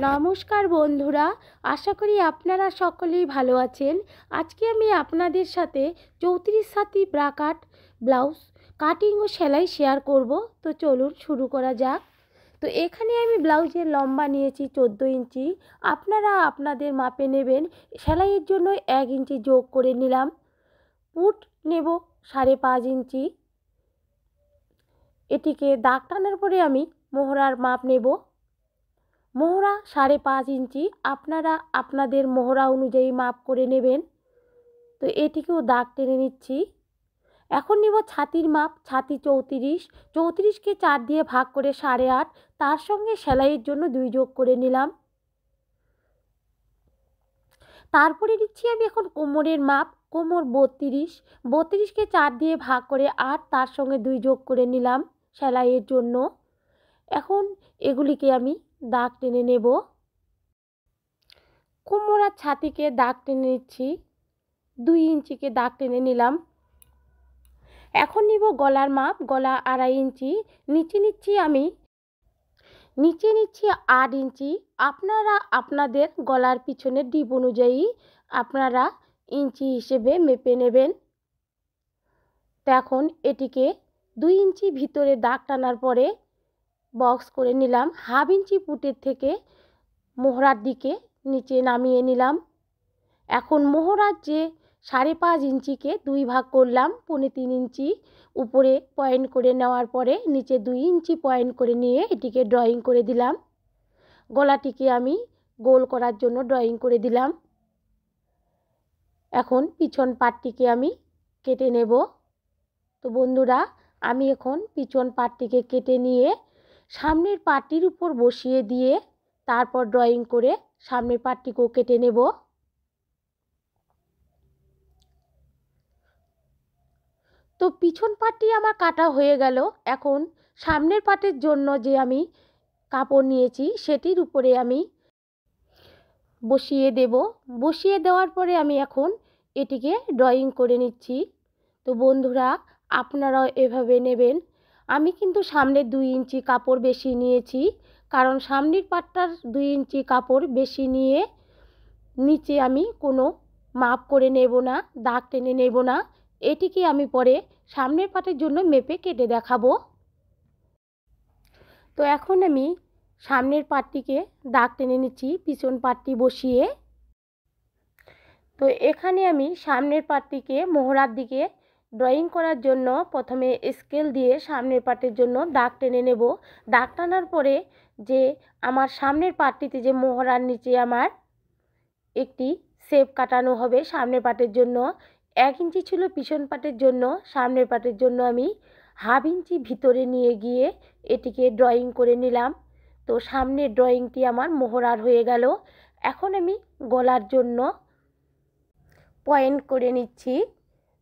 নমস্কার বন্ধুরা, আশা করি আপনারা সকলেই ভালো আছেন। আজকে আমি আপনাদের সাথে 34 সাতি ব্রাকাট ব্লাউজ কাটিং ও সেলাই শেয়ার করব। তো চলুন শুরু করা যাক। তো এখানে আমি ব্লাউজের লম্বা নিয়েছি 14 ইঞ্চি। আপনারা আপনাদের মাপে নেবেন। সেলাইয়ের জন্য 1 ইঞ্চি যোগ করে নিলাম। পুট নেব 5.5 ইঞ্চি। এটিকে দাগ টানার পরে আমি মোহরার মাপ নেব। মোহরা 5.5 ইঞ্চি। আপনারা আপনাদের মোহরা অনুযায়ী মাপ করে নেবেন। তো এটিকেও দাগ টেনে নিচ্ছি। এখন নিব ছাতির মাপ। ছাতি 34। 34কে 4 দিয়ে ভাগ করে 8.5, তার সঙ্গে সেলাইয়ের জন্য 2 যোগ করে নিলাম। তারপরে নিচ্ছি আমি এখন কোমরের মাপ। কোমর 32। 32কে 4 দিয়ে ভাগ করে 8, তার সঙ্গে 2 যোগ করে নিলাম সেলাইয়ের জন্য। এখন এগুলিকে আমি দাগ টেনে নেব। কোমর আর ছাতিকে দাগ টেনে নিচ্ছি। 2 ইঞ্চিকে দাগ টেনে নিলাম। এখন নিব গলার মাপ। গলা 2.5 ইঞ্চি। নিচে নিচ্ছি 8 ইঞ্চি। আপনারা আপনাদের গলার পিছনের ডিপ অনুযায়ী আপনারা ইঞ্চি হিসেবে মেপে নেবেন। তো এখন এটিকে 2 ইঞ্চি ভিতরে দাগ টানার পরে বক্স করে নিলাম। হাফ ইঞ্চি পুটের থেকে মোহরার দিকে নিচে নামিয়ে নিলাম। এখন মোহরার যে 5.5 ইঞ্চিকে 2 ভাগ করলাম, 3.25 ইঞ্চি উপরে পয়েন্ট করে নেওয়ার পরে নিচে 2 ইঞ্চি পয়েন্ট করে নিয়ে এটিকে ড্রয়িং করে দিলাম। গলাটিকে আমি গোল করার জন্য ড্রয়িং করে দিলাম। এখন পিছন পাটটিকে আমি কেটে নেব। তো বন্ধুরা, আমি এখন পিছন পাটটিকে কেটে নিয়ে সামনের পাটটির উপর বসিয়ে দিয়ে তারপর ড্রয়িং করে সামনের পাটটিকেও কেটে নেব। তো পিছন পাটটি আমার কাটা হয়ে গেল। এখন সামনের পাটের জন্য যে আমি কাপড় নিয়েছি সেটির উপরে আমি বসিয়ে দেব। বসিয়ে দেওয়ার পরে আমি এখন এটিকে ড্রয়িং করে নিচ্ছি। তো বন্ধুরা, আপনারাও এভাবে নেবেন। আমি কিন্তু সামনে 2 ইঞ্চি কাপড় বেশি নিয়েছি, কারণ সামনের পাটটার 2 ইঞ্চি কাপড় বেশি নিয়ে নিচে আমি কোনো মাপ করে নেব না, দাগ টেনে নেব না। এটিকে আমি পরে সামনের পাটের জন্য মেপে কেটে দেখাবো। তো এখন আমি সামনের পাটটিকে দাগ টেনে নিচ্ছি পিছন পাটটি বসিয়ে। তো এখানে আমি সামনের পাটটিকে মোহরার দিকে ড্রয়িং করার জন্য প্রথমে স্কেল দিয়ে সামনের পাটের জন্য দাগ টেনে নেব। দাগ টানার পরে যে আমার সামনের পাটটিতে যে মোহরার নিচে আমার একটি শেপ কাটানো হবে সামনের পাটের জন্য, 1 ইঞ্চি ছিল পিছন পাটের জন্য, সামনের পাটের জন্য আমি হাফ ইঞ্চি ভিতরে নিয়ে গিয়ে এটিকে ড্রয়িং করে নিলাম। তো সামনের ড্রয়িংটি আমার মোহরার হয়ে গেল। এখন আমি গলার জন্য পয়েন্ট করে নিচ্ছি।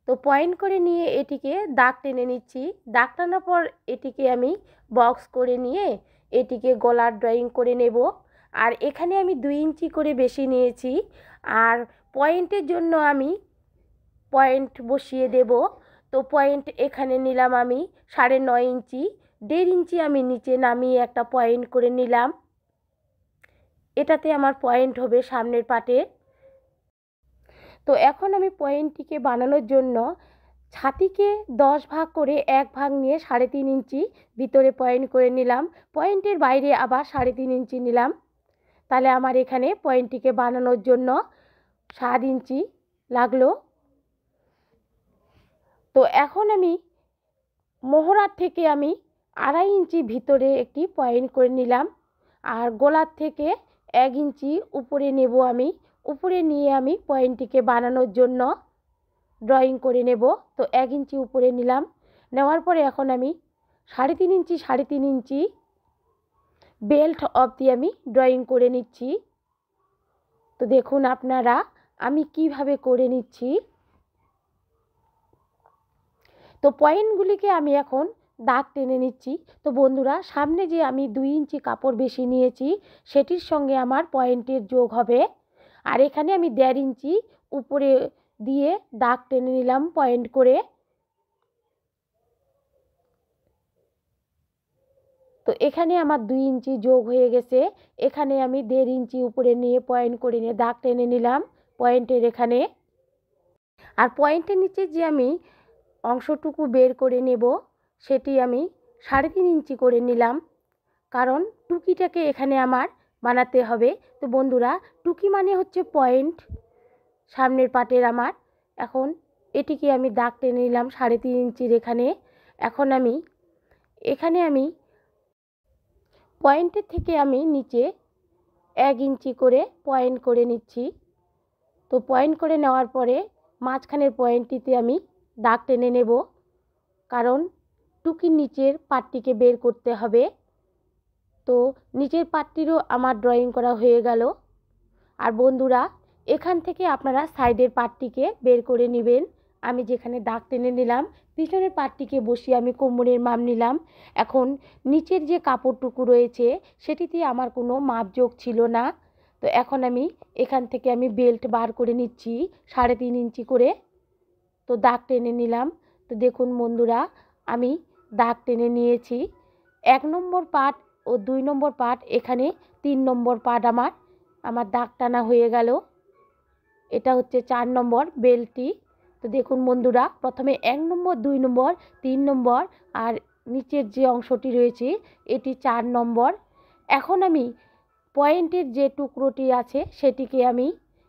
তো পয়েন্ট করে নিয়ে এটিকে দাগ টেনে নিচ্ছি। দাগ টানার পর এটিকে আমি বক্স করে নিয়ে এটিকে গলার ড্রয়িং করে নেব। আর এখানে আমি 2 ইঞ্চি করে বেশি নিয়েছি। আর পয়েন্টের জন্য আমি পয়েন্ট বসিয়ে দেব। তো পয়েন্ট এখানে নিলাম আমি 9.5 ইঞ্চি। 1.5 ইঞ্চি আমি নিচে নামিয়ে একটা পয়েন্ট করে নিলাম। এটাতে আমার পয়েন্ট হবে সামনের পাটে। তো এখন আমি পয়েন্টটিকে বানানোর জন্য ছাতিকে 10 ভাগ করে 1 ভাগ নিয়ে 3.5 ইঞ্চি ভিতরে পয়েন্ট করে নিলাম। পয়েন্টের বাইরে আবার 3.5 ইঞ্চি নিলাম। তাহলে আমার এখানে পয়েন্টটিকে বানানোর জন্য 7 ইঞ্চি লাগলো। তো এখন আমি মোহরার থেকে আমি 2.5 ইঞ্চি ভিতরে একটি পয়েন্ট করে নিলাম। আর গলার থেকে 1 ইঞ্চি উপরে নেব আমি। উপরে নিয়ে আমি পয়েন্টটিকে বানানোর জন্য ড্রয়িং করে নেব। তো 1 ইঞ্চি উপরে নিলাম। নেওয়ার পরে এখন আমি 3.5 ইঞ্চি বেল্ট অবধি আমি ড্রয়িং করে নিচ্ছি। তো দেখুন আপনারা আমি কিভাবে করে নিচ্ছি। তো পয়েন্টগুলিকে আমি এখন দাগ টেনে নিচ্ছি। তো বন্ধুরা, সামনে যে আমি 2 ইঞ্চি কাপড় বেশি নিয়েছি সেটির সঙ্গে আমার পয়েন্টের যোগ হবে। আর এখানে আমি 1.5 ইঞ্চি উপরে দিয়ে দাগ টেনে নিলাম পয়েন্ট করে। তো এখানে আমার 2 ইঞ্চি যোগ হয়ে গেছে। এখানে আমি 1.5 ইঞ্চি উপরে নিয়ে পয়েন্ট করে নিয়ে দাগ টেনে নিলাম পয়েন্টের এখানে। আর পয়েন্টের নিচে যে আমি অংশটুকু বের করে নেব সেটি আমি 3.5 ইঞ্চি করে নিলাম, কারণ টুকিটাকে এখানে আমার বানাতে হবে। তো বন্ধুরা, টুকি মানে হচ্ছে পয়েন্ট সামনের পাটের আমার। এখন এটিকে আমি দাগ টেনে নিলাম 3.5 ইঞ্চির এখানে। এখন এখানে আমি পয়েন্টের থেকে আমি নিচে 1 ইঞ্চি করে পয়েন্ট করে নিচ্ছি। তো পয়েন্ট করে নেওয়ার পরে মাঝখানের পয়েন্টটিতে আমি দাগ টেনে নেব, কারণ টুকির নিচের পাটটিকে বের করতে হবে। তো নিচের পাটটিরও আমার ড্রয়িং করা হয়ে গেল। আর বন্ধুরা, এখান থেকে আপনারা সাইডের পাটটিকে বের করে নেবেন। আমি যেখানে দাগ টেনে নিলাম পিছনের পাটটিকে বসিয়ে আমি কোমরের মাপ নিলাম। এখন নিচের যে কাপড়টুকু রয়েছে সেটিতে আমার কোনো মাপযোগ ছিল না। তো এখন আমি এখান থেকে বেল্ট বার করে নিচ্ছি 3.5 ইঞ্চি করে। তো দাগ টেনে নিলাম। তো দেখুন বন্ধুরা, আমি দাগ টেনে নিয়েছি। 1 নম্বর পাট ও 2 নম্বর পাট, এখানে 3 নম্বর পাট আমার দাগ টানা হয়ে গেল। এটা হচ্ছে 4 নম্বর বেল্টটি। তো দেখুন বন্ধুরা, প্রথমে 1 নম্বর, 2 নম্বর, 3 নম্বর আর নিচের যে অংশটি রয়েছে এটি 4 নম্বর। এখন আমি পয়েন্টের যে টুকরোটি আছে সেটিকে আমি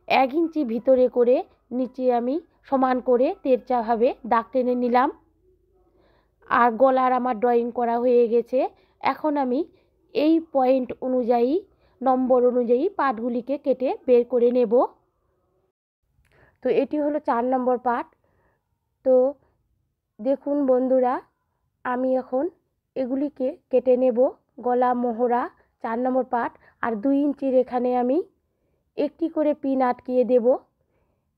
1 ইঞ্চি ভিতরে করে নিচে আমি সমান করে তেরচাভাবে দাগ টেনে নিলাম। আর গলার আমার ড্রয়িং করা হয়ে গেছে। এখন আমি এই পয়েন্ট অনুযায়ী, নম্বর অনুযায়ী পাটগুলিকে কেটে বের করে নেব। তো এটি হলো 4 নম্বর পাট। তো দেখুন বন্ধুরা, আমি এখন এগুলিকে কেটে নেব। গলা, মোহরা 4 নম্বর পাট আর 2 ইঞ্চির এখানে আমি একটি করে পিন আটকিয়ে দেব।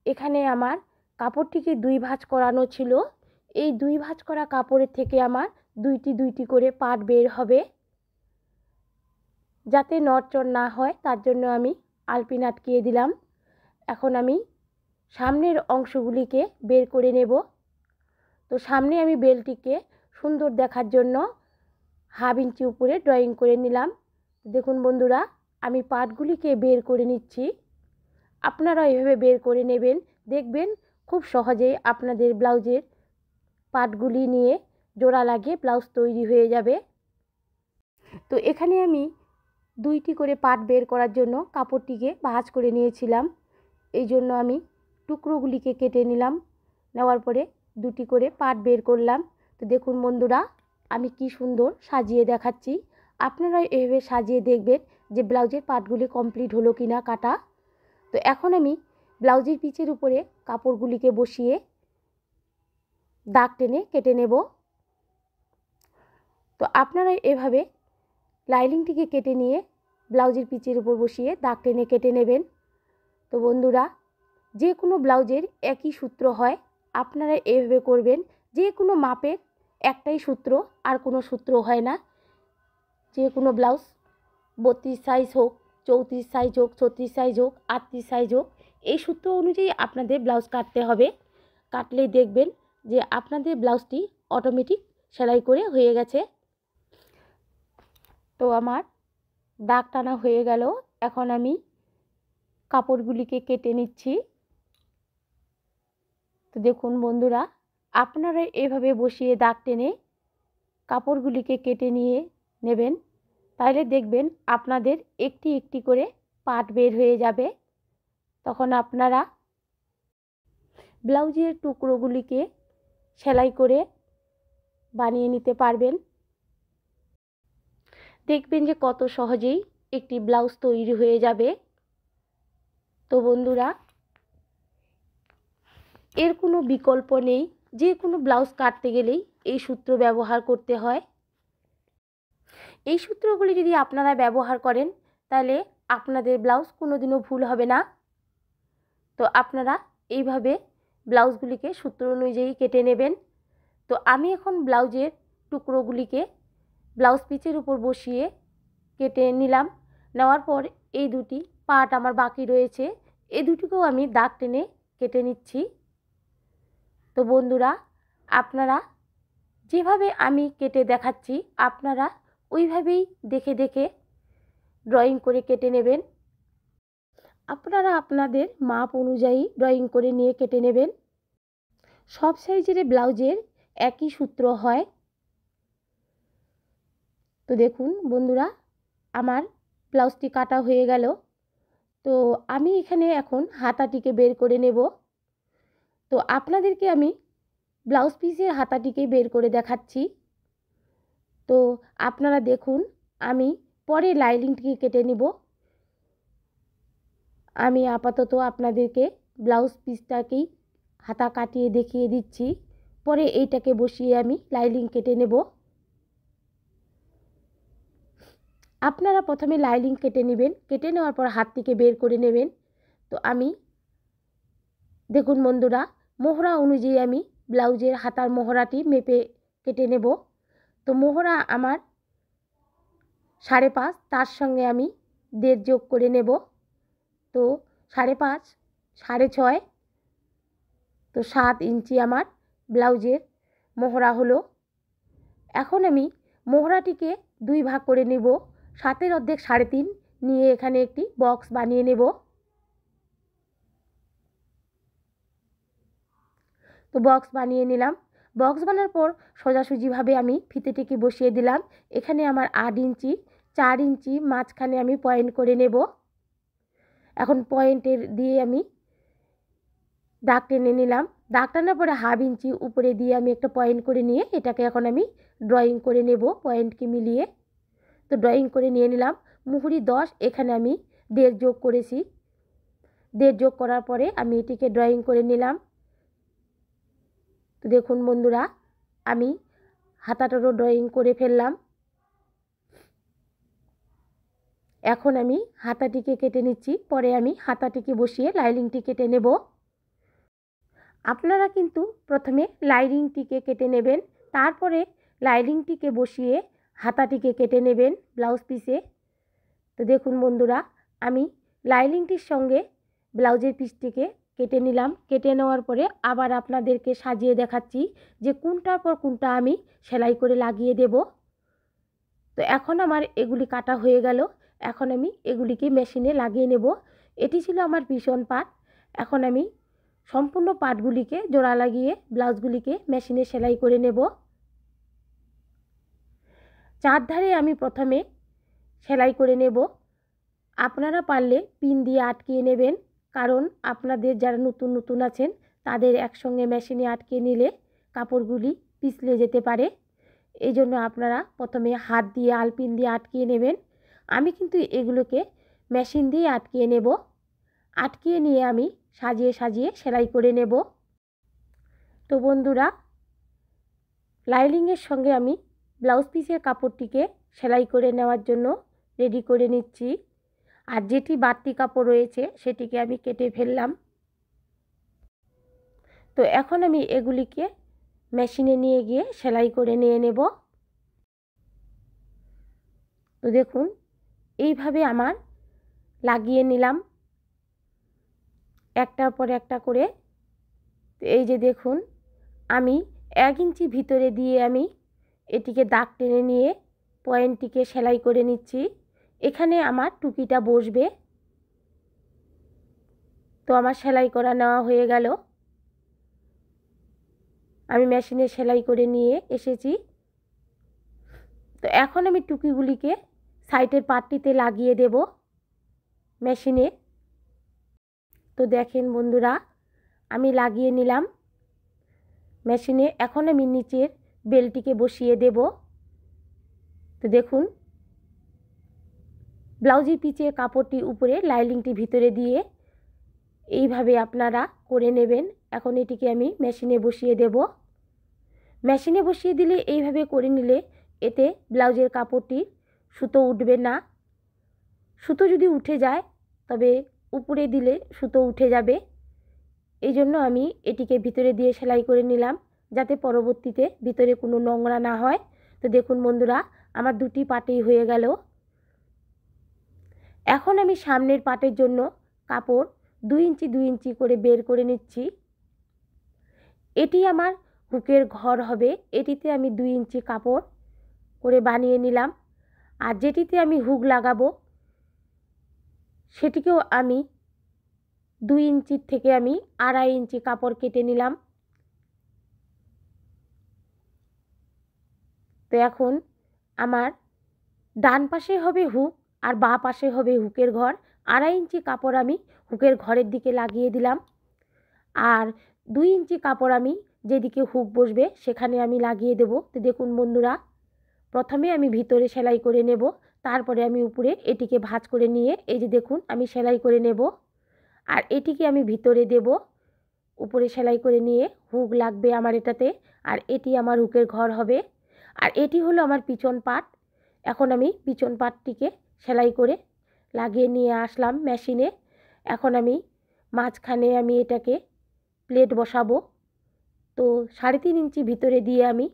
এখানে আমার কাপড়টিকে 2 ভাঁজ করানো ছিল। এই 2 ভাঁজ করা কাপড়ের থেকে আমার দুইটি করে পাট বের হবে। যাতে নড়চড় না হয় তার জন্য আমি আলপিন আটকিয়ে দিলাম। এখন আমি সামনের অংশগুলিকে বের করে নেব। তো সামনে আমি বেলটিকে সুন্দর দেখার জন্য 1/2 ইঞ্চি উপরে ড্রয়িং করে নিলাম। দেখুন বন্ধুরা, আমি পাটগুলিকে বের করে নিচ্ছি। আপনারা এভাবে বের করে নেবেন, দেখবেন খুব সহজেই আপনাদের ব্লাউজের পাটগুলি নিয়ে জোড়া লাগিয়ে ব্লাউজ তৈরি হয়ে যাবে। তো এখানে আমি 2টি করে পাট বের করার জন্য কাপড়টিকে ভাঁজ করে নিয়েছিলাম। এই জন্য আমি টুকরোগুলিকে কেটে নিলাম। নেওয়ার পরে 2টি করে পাট বের করলাম। তো দেখুন বন্ধুরা, আমি কি সুন্দর সাজিয়ে দেখাচ্ছি। আপনারা এভাবে সাজিয়ে দেখবেন যে ব্লাউজের পাটগুলি কমপ্লিট হলো কিনা কাটা। তো এখন আমি ব্লাউজের পিচের উপরে কাপড়গুলিকে বসিয়ে দাগ টেনে কেটে নেব। তো আপনারা এভাবে লাইনিংটিকে কেটে নিয়ে ব্লাউজের পিচের উপর বসিয়ে দাগ টেনে কেটে নেবেন। তো বন্ধুরা, যে কোনো ব্লাউজের একই সূত্র হয়, আপনারা এভাবে করবেন। যে কোনো মাপের একটাই সূত্র, আর কোনো সূত্র হয় না। যে কোনো ব্লাউজ 32 সাইজ হোক, 34 সাইজ হোক, 36 সাইজ হোক, 38 সাইজ হোক, এই সূত্র অনুযায়ী আপনাদের ব্লাউজ কাটতে হবে। কাটলেই দেখবেন যে আপনাদের ব্লাউজটি অটোমেটিক সেলাই করে হয়ে গেছে। তো আমার দাগ টানা হয়ে গেল। এখন আমি কাপড়গুলিকে কেটে নিচ্ছি। তো দেখুন বন্ধুরা, আপনারা এভাবে বসিয়ে দাগ টেনে কাপড়গুলিকে কেটে নিয়ে নেবেন। তাহলে দেখবেন আপনাদের একটি একটি করে পাট বের হয়ে যাবে। তখন আপনারা ব্লাউজের টুকরোগুলিকে সেলাই করে বানিয়ে নিতে পারবেন। দেখবেন যে কত সহজেই একটি ব্লাউজ তৈরি হয়ে যাবে। তো বন্ধুরা, এর কোনো বিকল্প নেই। যে কোনো ব্লাউজ কাটতে গেলেই এই সূত্র ব্যবহার করতে হয়। এই সূত্রগুলি যদি আপনারা ব্যবহার করেন তাহলে আপনাদের ব্লাউজ কোনোদিনও ভুল হবে না। তো আপনারা এইভাবে ব্লাউজগুলিকে সূত্র অনুযায়ী কেটে নেবেন। তো আমি এখন ব্লাউজের টুকরোগুলিকে ব্লাউজ পিচের উপর বসিয়ে কেটে নিলাম। নেওয়ার পর এই 2টি পাট আমার বাকি রয়েছে, এই 2টিকেও আমি দাগ টেনে কেটে নিচ্ছি। তো বন্ধুরা, আপনারা যেভাবে আমি কেটে দেখাচ্ছি আপনারা ওইভাবেই দেখে দেখে ড্রয়িং করে কেটে নেবেন। আপনারা আপনাদের মাপ অনুযায়ী ড্রয়িং করে নিয়ে কেটে নেবেন। সব সাইজের ব্লাউজের একই সূত্র হয়। তো দেখুন বন্ধুরা, আমার ব্লাউজটি কাটা হয়ে গেল। তো আমি এখানে এখন হাতাটিকে বের করে নেব। তো আপনাদেরকে আমি ব্লাউজ পিসের হাতাটিকে বের করে দেখাচ্ছি। তো আপনারা দেখুন, আমি পরে লাইনিংটিকে কেটে নেব। আমি আপাতত আপনাদেরকে ব্লাউজ পিসটাকেই হাতা কাটিয়ে দেখিয়ে দিচ্ছি, পরে এইটাকে বসিয়ে আমি লাইনিং কেটে নেব। আপনারা প্রথমে লাইনিং কেটে নেবেন, কেটে নেওয়ার পর হাতটিকে বের করে নেবেন। তো আমি দেখুন বন্ধুরা, মোহরা অনুযায়ী আমি ব্লাউজের হাতার মোহরাটি মেপে কেটে নেব। তো মোহরা আমার 5.5, তার সঙ্গে আমি 1.5 যোগ করে নেব। তো 5.5, 6.5, তো 7 ইঞ্চি আমার ব্লাউজের মোহরা হলো। এখন আমি মোহরাটিকে 2 ভাগ করে নেব। 7-এর অর্ধেক 3.5 নিয়ে এখানে একটি বক্স বানিয়ে নেব। তো বক্স বানিয়ে নিলাম। বক্স বানানোর পর সোজাসুজিভাবে আমি ফিতেটিকে বসিয়ে দিলাম। এখানে আমার 8 ইঞ্চি, 4 ইঞ্চি মাঝখানে আমি পয়েন্ট করে নেব। এখন পয়েন্টের দিয়ে আমি দাগ টেনে নিলাম। দাগ টানার পরে 1/2 ইঞ্চি উপরে দিয়ে আমি একটা পয়েন্ট করে নিয়ে এটাকে এখন আমি ড্রয়িং করে নেব পয়েন্টকে মিলিয়ে। তো ড্রয়িং করে নিয়ে নিলাম। মুহুরি 10, এখানে আমি 1.5 যোগ করেছি। 1.5 যোগ করার পরে আমি এটিকে ড্রয়িং করে নিলাম। তো দেখুন বন্ধুরা, আমি হাতাটারও ড্রয়িং করে ফেললাম। এখন আমি হাতাটিকে কেটে নিচ্ছি, পরে আমি হাতাটিকে বসিয়ে লাইনিংটি কেটে নেব। আপনারা কিন্তু প্রথমে লাইনিংটিকে কেটে নেবেন, তারপরে লাইনিংটিকে বসিয়ে হাতাটিকে কেটে নেবেন ব্লাউজ পিসে। তো দেখুন বন্ধুরা, আমি লাইনিংটির সঙ্গে ব্লাউজের পিসটিকে কেটে নিলাম। কেটে নেওয়ার পরে আবার আপনাদেরকে সাজিয়ে দেখাচ্ছি যে কোনটার পর কোনটা আমি সেলাই করে লাগিয়ে দেব। তো এখন আমার এগুলি কাটা হয়ে গেল। এখন আমি এগুলিকে মেশিনে লাগিয়ে নেব। এটি ছিল আমার পিছন পার্ট। এখন আমি সম্পূর্ণ পার্টগুলিকে জোড়া লাগিয়ে ব্লাউজগুলিকে মেশিনে সেলাই করে নেব। চারধারে আমি প্রথমে সেলাই করে নেব। আপনারা পারলে পিন দিয়ে আটকিয়ে নেবেন, কারণ আপনাদের যারা নতুন নতুন আছেন তাদের একসঙ্গে মেশিনে আটকে নিলে কাপড়গুলি পিছলে যেতে পারে। এই জন্য আপনারা প্রথমে হাত দিয়ে আলপিন দিয়ে আটকিয়ে নেবেন। আমি কিন্তু এগুলোকে মেশিন দিয়ে আটকিয়ে নেব। আটকিয়ে নিয়ে আমি সাজিয়ে সাজিয়ে সেলাই করে নেব। তো বন্ধুরা, লাইনিংয়ের সঙ্গে আমি ব্লাউজ পিসের কাপড়টিকে সেলাই করে নেওয়ার জন্য রেডি করে নিচ্ছি। আর যেটি বাড়তি কাপড় রয়েছে সেটিকে আমি কেটে ফেললাম। তো এখন আমি এগুলিকে মেশিনে নিয়ে গিয়ে সেলাই করে নিয়ে নেব। তো দেখুন, এইভাবে আমার লাগিয়ে নিলাম একটার পর একটা করে। তো এই যে দেখুন, আমি 1 ইঞ্চি ভিতরে দিয়ে আমি এটিকে দাগ টেনে নিয়ে পয়েন্টটিকে সেলাই করে নিচ্ছি। এখানে আমার টুকিটা বসবে। তো আমার সেলাই করা নেওয়া হয়ে গেল। আমি মেশিনে সেলাই করে নিয়ে এসেছি। তো এখন আমি টুকিগুলিকে সাইডের পাটটিতে লাগিয়ে দেব মেশিনে। তো দেখেন বন্ধুরা, আমি লাগিয়ে নিলাম মেশিনে। এখন আমি নিচের বেলটিকে বসিয়ে দেব। তো দেখুন, ব্লাউজের পিচের কাপড়টি উপরে, লাইনিংটি ভিতরে দিয়ে এইভাবে আপনারা করে নেবেন। এখন এটিকে আমি মেশিনে বসিয়ে দেব। মেশিনে বসিয়ে দিলে এইভাবে করে নিলে এতে ব্লাউজের কাপড়টি সুতো উঠবে না। সুতো যদি উঠে যায় তবে উপরে দিলে সুতো উঠে যাবে। এই জন্য আমি এটিকে ভিতরে দিয়ে সেলাই করে নিলাম, যাতে পরবর্তীতে ভিতরে কোনো নোংরা না হয়। তো দেখুন বন্ধুরা, আমার দুটি পাটেই হয়ে গেল। এখন আমি সামনের পাটের জন্য কাপড় 2 ইঞ্চি 2 ইঞ্চি করে বের করে নিচ্ছি। এটি আমার হুকের ঘর হবে। এটিতে আমি 2 ইঞ্চি কাপড় করে বানিয়ে নিলাম। আর যেটিতে আমি হুক লাগাবো সেটিকেও আমি 2 ইঞ্চির থেকে আমি 2.5 ইঞ্চি কাপড় কেটে নিলাম। তো এখন আমার ডান পাশে হবে হুক আর বাঁ পাশে হবে হুকের ঘর। 2.5 ইঞ্চি কাপড় আমি হুকের ঘরের দিকে লাগিয়ে দিলাম, আর 2 ইঞ্চি কাপড় আমি যেদিকে হুক বসবে সেখানে আমি লাগিয়ে দেব। তো দেখুন বন্ধুরা, প্রথমে আমি ভিতরে সেলাই করে নেব, তারপরে আমি উপরে এটিকে ভাঁজ করে নিয়ে এই যে দেখুন আমি সেলাই করে নেব, আর এটিকে আমি ভিতরে দেব। উপরে সেলাই করে নিয়ে হুক লাগবে আমার এটাতে, আর এটি আমার হুকের ঘর হবে। আর এটি হলো আমার পিছন পাট। এখন আমি পিছন পাটটিকে সেলাই করে লাগিয়ে নিয়ে আসলাম মেশিনে। এখন আমি মাঝখানে আমি এটাকে প্লেট বসাবো। তো 3.5 ইঞ্চি ভিতরে দিয়ে আমি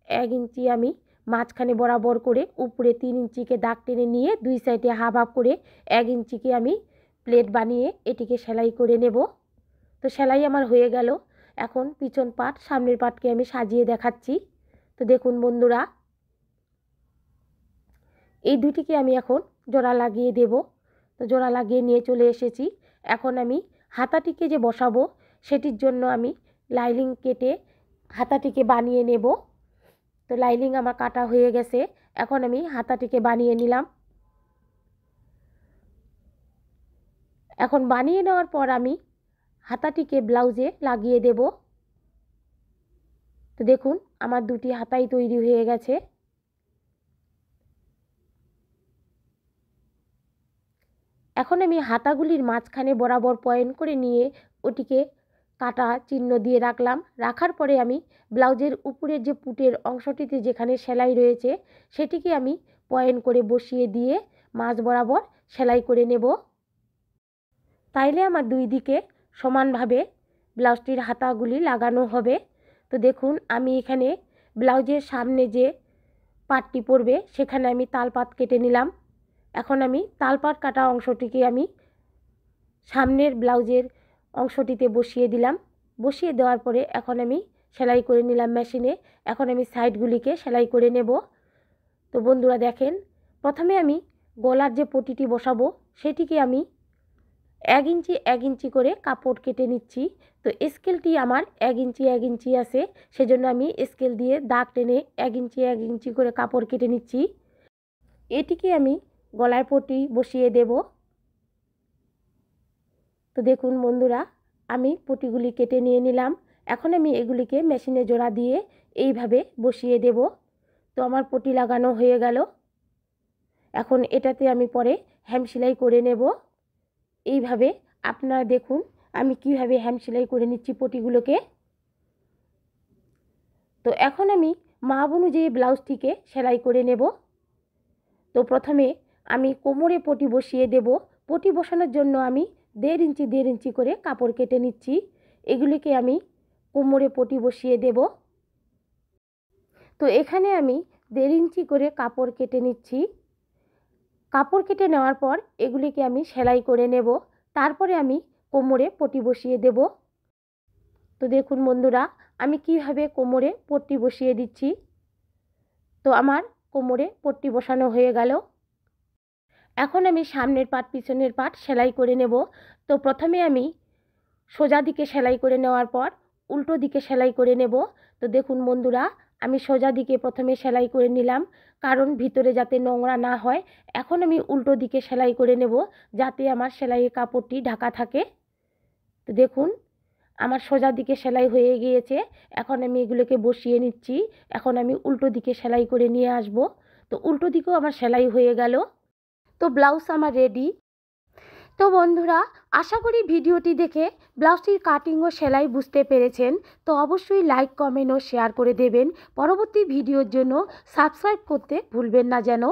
1 ইঞ্চি আমি মাঝখানে বরাবর করে উপরে 3 ইঞ্চিকে দাগ টেনে নিয়ে 2 সাইডে হাফ হাফ করে 1 ইঞ্চিকে আমি প্লেট বানিয়ে এটিকে সেলাই করে নেব। তো সেলাই আমার হয়ে গেল। এখন পিছন পাট সামনের পাটকে আমি সাজিয়ে দেখাচ্ছি। তো দেখুন বন্ধুরা, এই দুটিকে আমি এখন জোড়া লাগিয়ে দেব। তো জোড়া লাগিয়ে নিয়ে চলে এসেছি। এখন আমি হাতাটিকে যে বসাবো সেটির জন্য আমি লাইনিং কেটে হাতাটিকে বানিয়ে নেব। তো লাইনিং আমার কাটা হয়ে গেছে, এখন আমি হাতাটিকে বানিয়ে নিলাম। এখন বানিয়ে নেওয়ার পর আমি হাতাটিকে ব্লাউজে লাগিয়ে দেব। তো দেখুন আমার দুটি হাতাই তৈরি হয়ে গেছে। এখন আমি হাতাগুলির মাঝখানে বরাবর পয়েন্ট করে নিয়ে ওটিকে কাটা চিহ্ন দিয়ে রাখলাম। রাখার পরে আমি ব্লাউজের উপরের যে পুটের অংশটিতে যেখানে সেলাই রয়েছে সেটিকে আমি পয়েন্ট করে বসিয়ে দিয়ে মাঝ বরাবর সেলাই করে নেব। তাইলে আমার দুই দিকে সমানভাবে ব্লাউজটির হাতাগুলি লাগানো হবে। তো দেখুন আমি এখানে ব্লাউজের সামনে যে পাটটি পড়বে সেখানে আমি তালপাত কেটে নিলাম। এখন আমি তালপাত কাটা অংশটিকে আমি সামনের ব্লাউজের অংশটিতে বসিয়ে দিলাম। বসিয়ে দেওয়ার পরে এখন আমি সেলাই করে নিলাম মেশিনে। এখন আমি সাইডগুলিকে সেলাই করে নেব। তো বন্ধুরা দেখেন, প্রথমে আমি গলার যে পটিটি বসাবো সেটিকে আমি 1 ইঞ্চি 1 ইঞ্চি করে কাপড় কেটে নিচ্ছি। তো স্কেলটি আমার 1 ইঞ্চি 1 ইঞ্চি আছে, সেজন্য আমি স্কেল দিয়ে দাগ টেনে 1 ইঞ্চি 1 ইঞ্চি করে কাপড় কেটে নিচ্ছি। এটিকে আমি গলায় পটি বসিয়ে দেব। তো দেখুন বন্ধুরা, আমি পটিগুলি কেটে নিয়ে নিলাম। এখন আমি এগুলিকে মেশিনে জোড়া দিয়ে এইভাবে বসিয়ে দেব। তো আমার পটি লাগানো হয়ে গেল। এখন এটাতে আমি পরে হ্যাম সেলাই করে নেব। এইভাবে আপনারা দেখুন আমি কিভাবে হ্যাম সেলাই করে নিচ্ছি পটিগুলোকে। তো এখন আমি মাপ অনুযায়ী ব্লাউজটিকে সেলাই করে নেব। তো প্রথমে আমি কোমরে পটি বসিয়ে দেব। পটি বসানোর জন্য আমি 1.5 ইঞ্চি 1.5 ইঞ্চি করে কাপড় কেটে নিচ্ছি। এগুলিকে আমি কোমরে পটি বসিয়ে দেব। তো এখানে আমি 1.5 ইঞ্চি করে কাপড় কেটে নিচ্ছি। কাপড় কেটে নেওয়ার পর এগুলিকে আমি সেলাই করে নেব। তারপরে আমি কোমরে পটি বসিয়ে দেব। তো দেখুন বন্ধুরা, আমি কিভাবে কোমরে পট্টি বসিয়ে দিচ্ছি। তো আমার কোমরে পট্টি বসানো হয়ে গেল। এখন আমি সামনের পাট পিছনের পাট সেলাই করে নেব। তো প্রথমে আমি সোজা দিকে সেলাই করে নেওয়ার পর উল্টো দিকে সেলাই করে নেব। তো দেখুন বন্ধুরা, আমি সোজা দিকে প্রথমে সেলাই করে নিলাম, কারণ ভিতরে যাতে নোংরা না হয়। এখন আমি উল্টো দিকে সেলাই করে নেব, যাতে আমার সেলাইয়ের কাপড়টি ঢাকা থাকে। তো দেখুন আমার সোজা দিকে সেলাই হয়ে গিয়েছে। এখন আমি এগুলোকে বসিয়ে নিচ্ছি। এখন আমি উল্টো দিকে সেলাই করে নিয়ে আসব। তো উল্টো দিকেও আমার সেলাই হয়ে গেল। তো ব্লাউজ আমার রেডি। তো বন্ধুরা, আশা করি ভিডিওটি দেখে ব্লাউজটির কাটিং ও সেলাই বুঝতে পেরেছেন। তো অবশ্যই লাইক, কমেন্ট ও শেয়ার করে দেবেন। পরবর্তী ভিডিওর জন্য সাবস্ক্রাইব করতে ভুলবেন না যেন।